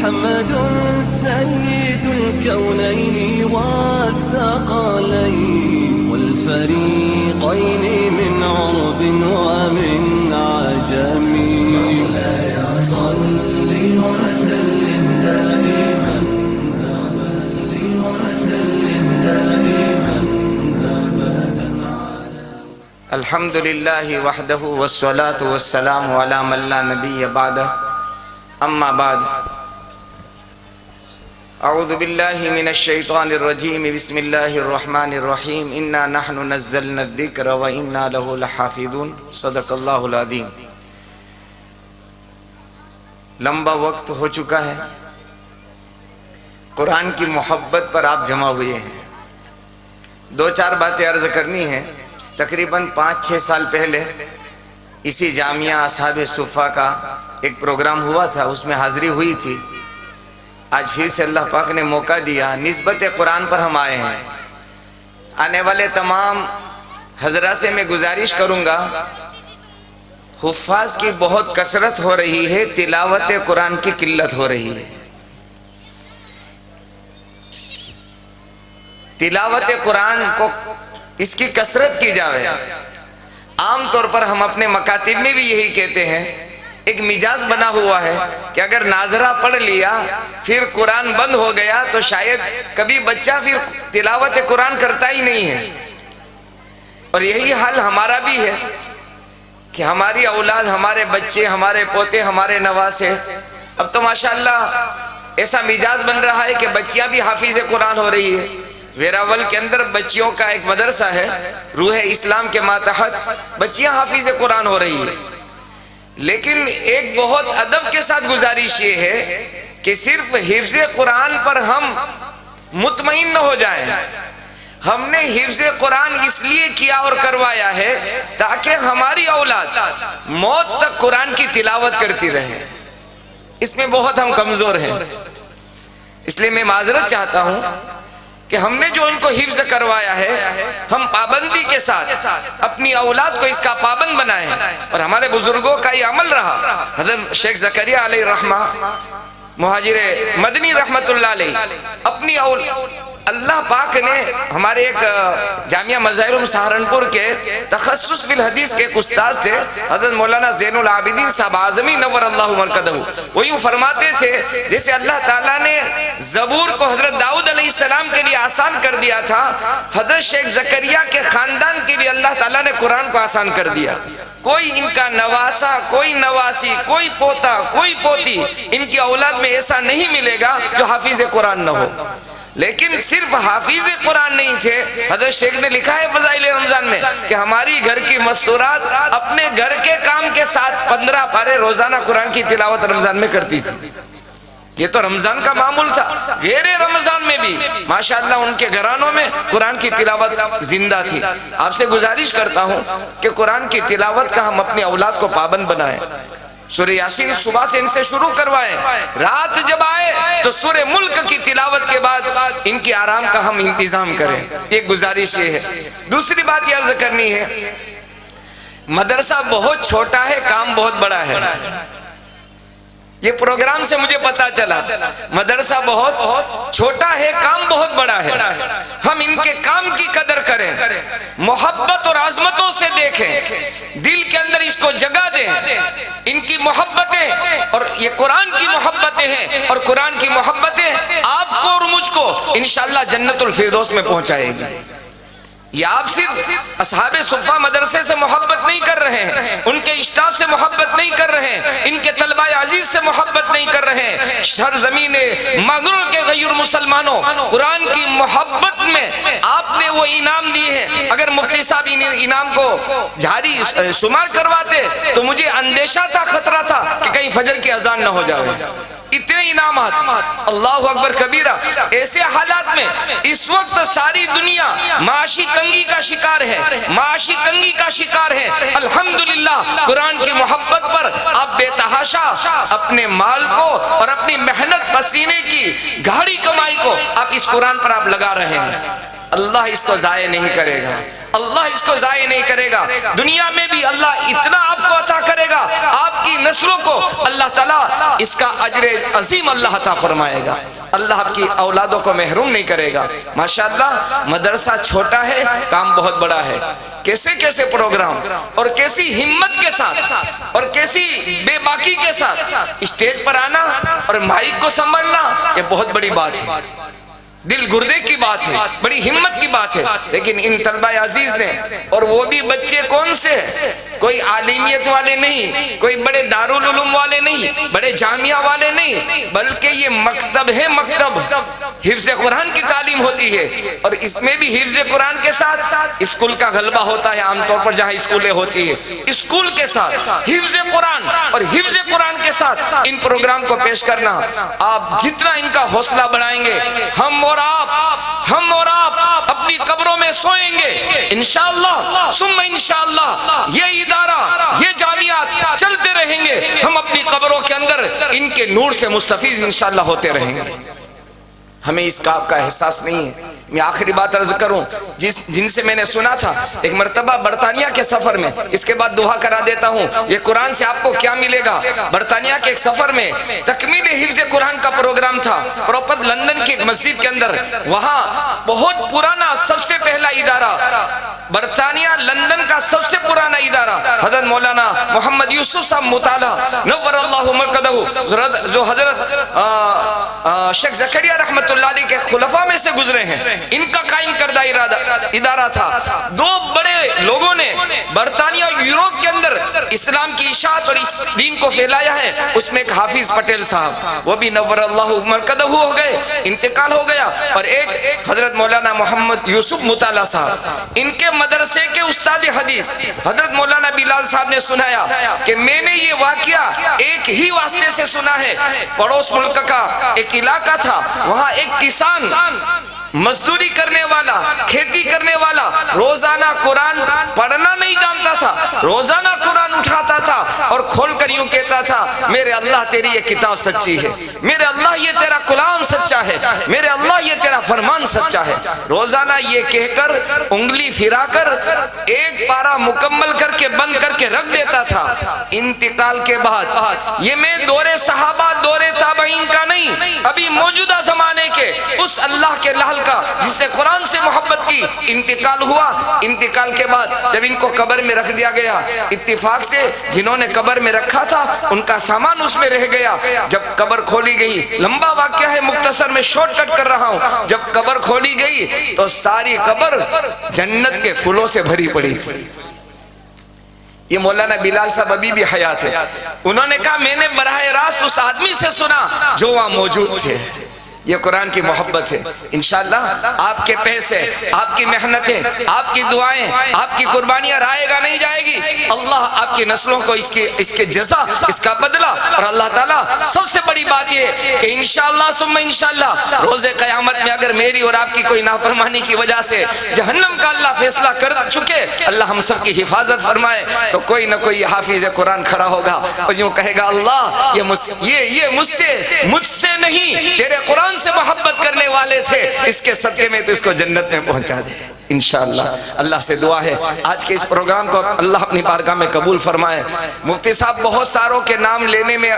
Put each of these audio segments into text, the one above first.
محمد سيد الكونين والثقلين والفريقين من عرب ومن عجم. مولاي صل وسلم دائما الحمد للہ وحدہ والصلاة والسلام علی من لا نبی بعدہ اما بعد اعوذ باللہ من الشیطان الرجیم بسم اللہ الرحمن الرحیم انا نحن نزلنا الذکر وانا له لحافظون صدق اللہ العظیم. لمبا وقت ہو چکا ہے، قرآن کی محبت پر آپ جمع ہوئے ہیں. دو چار باتیں عرض کرنی ہیں. تقریباً 5-6 سال پہلے اسی جامعہ اصحاب صفہ کا ایک پروگرام ہوا تھا، اس میں حاضری ہوئی تھی. آج پھر سے اللہ پاک نے موقع دیا، نسبت قرآن پر ہم آئے ہیں. آنے والے تمام حضرات سے میں گزارش کروں گا، حفاظ کی بہت کثرت ہو رہی ہے، تلاوت قرآن کی قلت ہو رہی ہے. تلاوت قرآن کو اس کی کثرت کی جاوے. عام طور پر ہم اپنے مکاتب میں بھی یہی کہتے ہیں، ایک مجاز بنا ہوا ہے کہ اگر ناظرہ پڑھ لیا پھر قرآن بند ہو گیا تو شاید کبھی بچہ پھر تلاوت قرآن کرتا ہی نہیں ہے. اور یہی حال ہمارا بھی ہے کہ ہماری اولاد، ہمارے بچے، ہمارے پوتے، ہمارے نواسے، اب تو ماشاءاللہ ایسا مجاز بن رہا ہے کہ بچیاں بھی حافظ قرآن ہو رہی ہے. ویراول کے اندر بچیوں کا ایک مدرسہ ہے، روح اسلام کے ماتحت بچیاں حافظ قرآن ہو رہی ہے. لیکن ایک بہت ادب کے ساتھ گزارش یہ ہے کہ صرف حفظ قرآن پر ہم مطمئن نہ ہو جائیں. ہم نے حفظ قرآن اس لیے کیا اور کروایا ہے تاکہ ہماری اولاد موت تک قرآن کی تلاوت کرتی رہے. اس میں بہت ہم کمزور ہیں، اس لیے میں معذرت چاہتا ہوں کہ ہم نے جو ان کو حفظ کروایا ہے ہم پابندی کے ساتھ اپنی اولاد کو اس کا پابند بنائیں. اور ہمارے بزرگوں کا یہ عمل رہا. حضرت شیخ زکریا علیہ رحمہ مہاجر مدنی رحمت اللہ علیہ اپنی اللہ پاک نے ہمارے ایک جامعہ مظاہر سہارنپور کے تخصص فی الحدیث کے ایک استاد تھے، حضرت مولانا زین العابدین صاحب اعظمی نور اللہ مرکزہ. وہ یوں فرماتے تھے جیسے اللہ تعالیٰ نے زبور کو حضرت داؤد علیہ السلام کے لیے آسان کر دیا تھا، حضرت شیخ زکریا کے خاندان کے لیے اللہ تعالیٰ نے قرآن کو آسان کر دیا. کوئی ان کا نواسا، کوئی نواسی، کوئی پوتا، کوئی پوتی ان کی اولاد میں ایسا نہیں ملے گا جو حافظ قرآن نہ ہو. لیکن صرف حافظ قرآن نہیں تھے. حضرت شیخ نے لکھا ہے فضائل رمضان میں کہ ہماری گھر کی مستورات اپنے گھر کے کام کے ساتھ 15 پارے روزانہ قرآن کی تلاوت رمضان میں کرتی تھی. یہ تو رمضان کا معمول تھا، غیر رمضان میں بھی ماشاءاللہ ان کے گھرانوں میں قرآن کی تلاوت زندہ تھی. آپ سے گزارش کرتا ہوں کہ قرآن کی تلاوت کا ہم اپنی اولاد کو پابند بنائیں. سورہ یاسین صبح سے ان سے شروع کروائیں، رات جب آئے تو سورہ ملک کی تلاوت کے بعد ان کی آرام کا ہم انتظام کریں. ایک گزارش یہ ہے. دوسری بات یہ عرض کرنی ہے، مدرسہ بہت چھوٹا ہے، کام بہت بڑا ہے. یہ پروگرام سے مجھے پتا چلا مدرسہ بہت چھوٹا ہے، کام بہت بڑا ہے. ہم ان کے کام کی قدر کریں، محبت اور عظمتوں سے دیکھیں، دل کے اندر اس کو جگہ دیں. ان کی محبتیں اور یہ قرآن کی محبتیں ہیں، اور قرآن کی محبتیں آپ کو اور مجھ کو انشاءاللہ جنت الفردوس میں پہنچائے گی. یہ آپ صرف اصحاب صفہ مدرسے سے محبت نہیں کر رہے ہیں، ان کے اسٹاف سے محبت نہیں کر رہے ہیں، ان کے طلبہ عزیز سے محبت نہیں کر رہے ہیں. سرزمین مغرب کے غیر مسلمانوں قرآن کی محبت میں آپ نے وہ انعام دیے ہیں. اگر مفتی صاحب ان انعام کو جاری شمار کرواتے تو مجھے اندیشہ تھا، خطرہ تھا کہ کہیں فجر کی اذان نہ ہو جائے. اتنے انعامات، اللہ اکبر کبیرہ. ایسے حالات میں اس وقت ساری دنیا معاشی تنگی کا شکار ہے، معاشی تنگی کا شکار ہے. الحمدللہ قرآن کی محبت پر آپ بے تحاشا اپنے مال کو اور اپنی محنت پسینے کی گاڑی کمائی کو آپ اس قرآن پر آپ لگا رہے ہیں. اللہ اس کو ضائع نہیں کرے گا، اللہ اس کو ضائع نہیں کرے گا۔ دنیا میں بھی اللہ اتنا آپ کو عطا کرے گا، آپ کی نسلوں کو اللہ تعالیٰ اس کا اجر عظیم اللہ عطا فرمائے گا، اللہ آپ کی اولادوں کو محروم نہیں کرے گا۔ ماشاءاللہ مدرسہ چھوٹا ہے، کام بہت بڑا ہے۔ کیسے کیسے پروگرام اور کیسی ہمت کے ساتھ اور کیسی بے باکی کے ساتھ اسٹیج پر آنا اور مائک کو سنبھالنا، یہ بہت بڑی بات ہے، دل گردے کی بات ہے، بڑی ہمت کی بات ہے۔ لیکن ان طلبہ عزیز نے، اور وہ بھی بچے کون سے، کوئی عالمیت والے نہیں، کوئی بڑے دارالعلوم والے نہیں، بڑے جامعہ والے نہیں، بلکہ یہ مکتب ہے، مکتب حفظ قرآن کی تعلیم ہوتی ہے، اور اس میں بھی حفظ قرآن کے ساتھ اسکول کا غلبہ ہوتا ہے۔ عام طور پر جہاں اسکولیں ہوتی ہے، اسکول کے ساتھ حفظ قرآن اور حفظ قرآن کے ساتھ ان پروگرام کو پیش کرنا، آپ جتنا ان کا حوصلہ بڑھائیں گے، ہم اور آپ اپنی قبروں میں سوئیں گے انشاءاللہ ثم انشاءاللہ۔ یہ ادارہ، یہ جامعات چلتے رہیں گے، ہم اپنی قبروں کے اندر ان کے نور سے مستفیض انشاءاللہ ہوتے رہیں گے۔ ہمیں اس کا احساس نہیں ہے۔ میں آخری بات عرض کروں، جن سے میں نے سنا تھا ایک مرتبہ برطانیہ کے سفر میں، اس کے بعد دعا کرا دیتا ہوں، یہ قرآن سے آپ کو کیا ملے گا۔ برطانیہ کے ایک سفر میں تکمیل حفظ قرآن کا پروگرام تھا، پروپر لندن کی ایک مسجد کے اندر، وہاں بہت پرانا سب سے پہلا ادارہ، برطانیہ لندن کا سب سے پرانا ادارہ، حضرت مولانا محمد یوسف صاحب مطالعہ نور اللہ مرکزہ، جو حضرت شیخ زکریا رحمت اللہ علیہ کے خلفاء میں سے گزرے ہیں، ان کا قائم کردہ ادارہ تھا۔ دو بڑے لوگوں نے برطانیہ اور یوروپ کے اندر اسلام کی اشاعت اور اس دین کو پھیلایا ہے، اس میں ایک حافظ پٹیل صاحب، وہ بھی نور اللہ مرکزہ ہو گئے، انتقال ہو گیا، اور ایک حضرت مولانا محمد یوسف مطالعہ صاحب، ان کے مدرسے کے استاد حدیث حضرت مولانا بلال صاحب نے سنایا کہ میں نے یہ واقعہ ایک ہی واسطے سے سنا ہے۔ پڑوس ملک کا ایک علاقہ تھا، وہاں ایک کسان مزدوری کرنے والا، کھیتی کرنے والا، روزانہ قرآن پڑھنا نہیں جانتا تھا، روزانہ قرآن اٹھاتا تھا اور کھول کر یوں کہتا تھا، میرے اللہ تیری یہ کتاب سچی ہے، میرے اللہ یہ تیرا کلام سچا ہے، میرے اللہ یہ تیرا فرمان سچا ہے۔ روزانہ یہ کہہ کر انگلی پھرا کر ایک پارہ مکمل کر کے بند کر کے رکھ دیتا تھا۔ انتقال کے بعد یہ میں دور صحابہ، دور تابعین کا نہیں، ابھی موجودہ زمانے کے اس اللہ کے لعل کا جس نے قرآن سے محبت کی، انتقال ہوا۔ انتقال کے بعد جب ان کو قبر میں رکھ دیا گیا، اتفاق سے جنہوں نے قبر میں رکھا تھا ان کا سامان اس میں رہ گیا۔ جب قبر کھولی گئی، لمبا واقعہ ہے، مختصر میں شارٹ کٹ کر رہا ہوں، جب قبر کھولی گئی تو ساری قبر جنت کے پھولوں سے بھری پڑی تھی۔ یہ مولانا بلال صاحب ابھی بھی حیات ہے، انہوں نے کہا میں نے براہ راست اس آدمی سے سنا جو وہاں موجود تھے۔ یہ قرآن کی محبت ہے۔ انشاءاللہ آپ کے پیسے، آپ کی محنتیں، آپ کی دعائیں، آپ کی قربانیاں رائے گا نہیں جائے گی، اللہ آپ کی نسلوں کو اس کے جزا، اس کا بدلہ، اور اللہ تعالیٰ سب سے بڑی بات یہ کہ انشاءاللہ ثم انشاءاللہ روز قیامت میں اگر میری اور آپ کی کوئی نافرمانی کی وجہ سے جہنم کا اللہ فیصلہ کر چکے، اللہ ہم سب کی حفاظت فرمائے، تو کوئی نہ کوئی حافظ قرآن کھڑا ہوگا اور یوں کہے گا، اللہ یہ مجھ سے نہیں، تیرے قرآن سے محبت کرنے والے تھے، اس کے صدقے میں تو اس کو جنت میں پہنچا دے انشاءاللہ۔ اللہ سے دعا ہے آج کے اس پروگرام کو اللہ اپنی بارگاہ میں قبول فرمائے۔ مفتی صاحب بہت ساروں کے نام لینے میں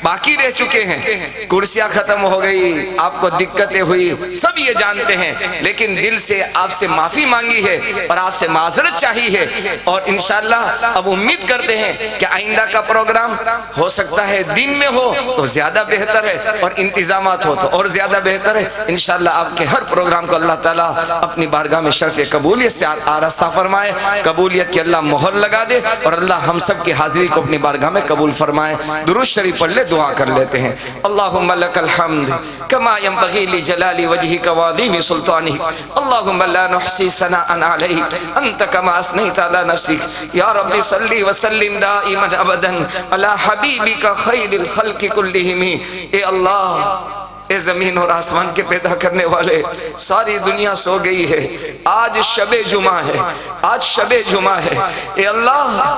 باقی رہ چکے ہیں، کرسیاں ختم ہو گئی، آپ کو دقتیں ہوئی، سب یہ جانتے ہیں، لیکن دل سے آپ سے معافی مانگی ہے اور آپ سے معذرت چاہی ہے، اور انشاءاللہ اب امید کرتے ہیں کہ آئندہ کا پروگرام ہو سکتا ہے دن میں ہو تو زیادہ بہتر ہے، اور انتظامات ہو تو اور زیادہ بہتر ہے۔ انشاءاللہ آپ کے ہر پروگرام کو اللہ تعالیٰ اپنی بارگاہ میں شرف قبولیت سے آراستہ فرمائے، قبولیت کی اللہ مہر لگا دے، اور اللہ ہم سب کی حاضری کو اپنی بارگاہ میں قبول فرمائے۔ درود شریف پڑھ لے، دعا کر لیتے ہیں۔ اللہم لک الحمد کما ينبغی لجلال وجہک وعظیم سلطانک، اللہم لا نحصی ثناء علیک انت کما اثنیت علی نفسک، یا رب صلی وسلم دائما ابدا علی حبیبک خیر الخلق کلہم۔ اے اللہ، اے زمین اور آسمان کے پیدا کرنے والے، ساری دنیا سو گئی ہے، آج شب جمعہ ہے، آج شب جمعہ ہے۔ اے اللہ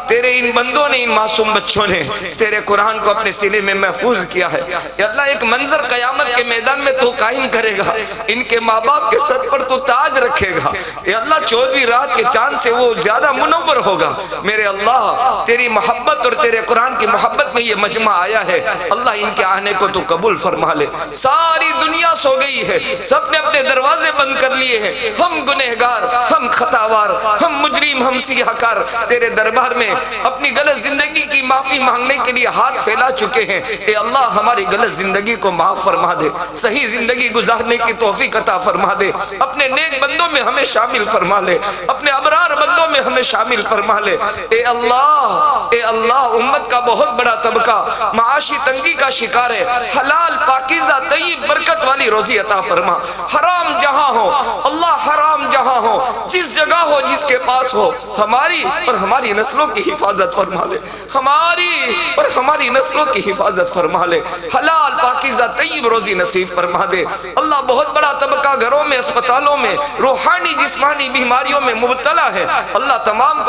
تیرے ان بندوں نے، ان معصوم بچوں نے تیرے قرآن کو اپنے سینے میں محفوظ کیا ہے۔ اے اللہ ایک منظر قیامت کے میدان میں تو قائم کرے گا، ان کے ماں باپ کے سر پر تو تاج رکھے گا۔ اے اللہ 14ویں رات کے چاند سے وہ زیادہ منور ہوگا۔ میرے اللہ تیری محبت اور تیرے قرآن کی محبت میں یہ مجمع آیا ہے، اللہ ان کے آنے کو تو قبول فرما لے۔ ساری دنیا سو گئی ہے، سب نے اپنے دروازے بند کر لیے ہیں، ہم گنہگار، ہم خطاوار، ہم مجرم، ہم سیاہکار تیرے دربار میں اپنی غلط زندگی کی معافی مانگنے کے لیے ہاتھ پھیلا چکے ہیں۔ اے اللہ ہماری غلط زندگی کو معاف فرما دے، صحیح زندگی گزارنے کی توفیق عطا فرما دے، اپنے نیک بندوں میں ہمیں شامل فرما لے، اپنے ابرار بندوں میں ہمیں شامل فرما لے۔ اے اللہ امت کا بہت بڑا طبقہ معاشی تنگی کا شکار ہے، حلال پاکیزہ طیب برکت والی روزی عطا فرما۔ حرام جہاں ہو اللہ، حرام جہاں ہو، جس جگہ ہو، جس کے پاس ہو، ہماری اور ہماری نسلوں کی حفاظت فرما لے، ہماری اور ہماری نسلوں کی حفاظت فرما لے، حلال پاکیزہ طیب روزی نصیب فرما دے۔ اللہ بہت بڑا طبقہ گھروں میں، اسپتالوں میں، روحانی جسمانی بیماریوں میں مبتلا ہے، اللہ تمام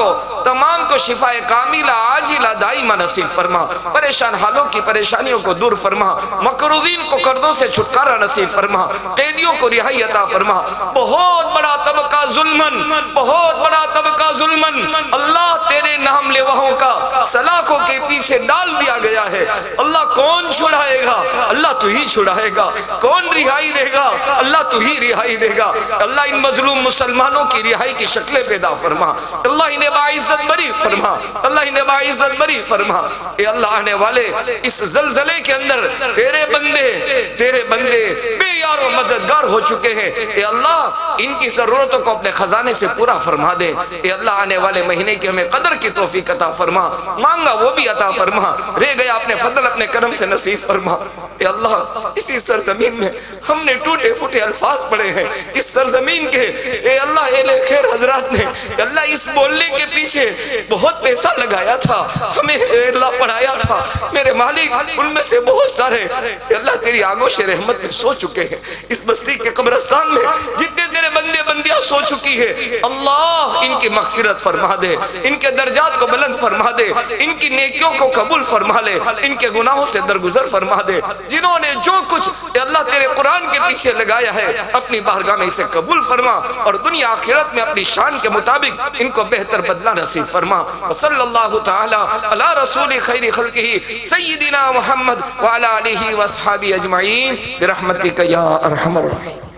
کو شفائے کاملہ عاجلہ دائمہ نصیب فرما، پریشان حالوں کی پریشانیوں کو دور فرما، مقروضین کو قرضوں سے چھٹکارا نصیب فرما، قیدیوں کو رہائی عطا فرما۔ بہت بڑا طبقہ ظلمن، بہت بڑا طبقہ ظلمن اللہ تیرے نام لیواؤں کا سلاخوں کے پیچھے ڈال دیا گیا ہے۔ اللہ کون چھڑائے گا؟ اللہ تو ہی چھڑائے گا۔ کون رہائی دے گا؟ اللہ تو ہی رہائی دے گا۔ اللہ ان مظلوم مسلمانوں کی رہائی کی شکلیں پیدا فرما، اللہ انہیں باعزت بری فرما، اللہ انہیں باعزت بری فرما۔ اے اللہ آنے والے اس زلزلے کے اندر تیرے بندے بے یار و مددگار ہو چکے ہیں، اے اللہ ان کی ضرورتوں کو اپنے خزانے سے پورا فرما دے۔ اے اللہ آنے والے مہینے کی ہمیں قدر کی توفیق عطا فرما، مانگا وہ بھی عطا فرما، رہ گیا اپنے فضل اپنے کرم سے نصیب فرما۔ اے اللہ اسی سرزمین میں ہم نے ٹوٹے پھوٹے الفاظ پڑھے ہیں، اس سرزمین کے اے اللہ اہل خیر حضرات نے اے اللہ اس بولنے کے پیچھے بہت پیسہ لگایا تھا، ہمیں اے اللہ پڑھایا تھا، میرے مالک ان میں سے بہت سارے اے اللہ تیری آگوش رحمت میں سو چکے ہیں۔ اس بستی کے قبرستان میں جتنے تیرے بندے بندیاں سو چکی ہے، اللہ ان کی مغفرت فرما دے، ان کے درجات کو بلند فرما دے، ان کی نیکیوں کو قبول فرما لے، ان کے گناہوں سے درگزر فرما دے۔ جنہوں نے جو کچھ اے اللہ تیرے قرآن کے پیچھے لگایا ہے اپنی بارگاہ میں اسے قبول فرما، اور دنیا آخرت میں اپنی شان کے مطابق ان کو بہتر بدلہ نصیب فرما۔ وصلی اللہ تعالی علی رسول خیر خلقہ سیدنا محمد وعلی آلہ واصحابہ اجمعین برحمتک یا ارحم الراحمین۔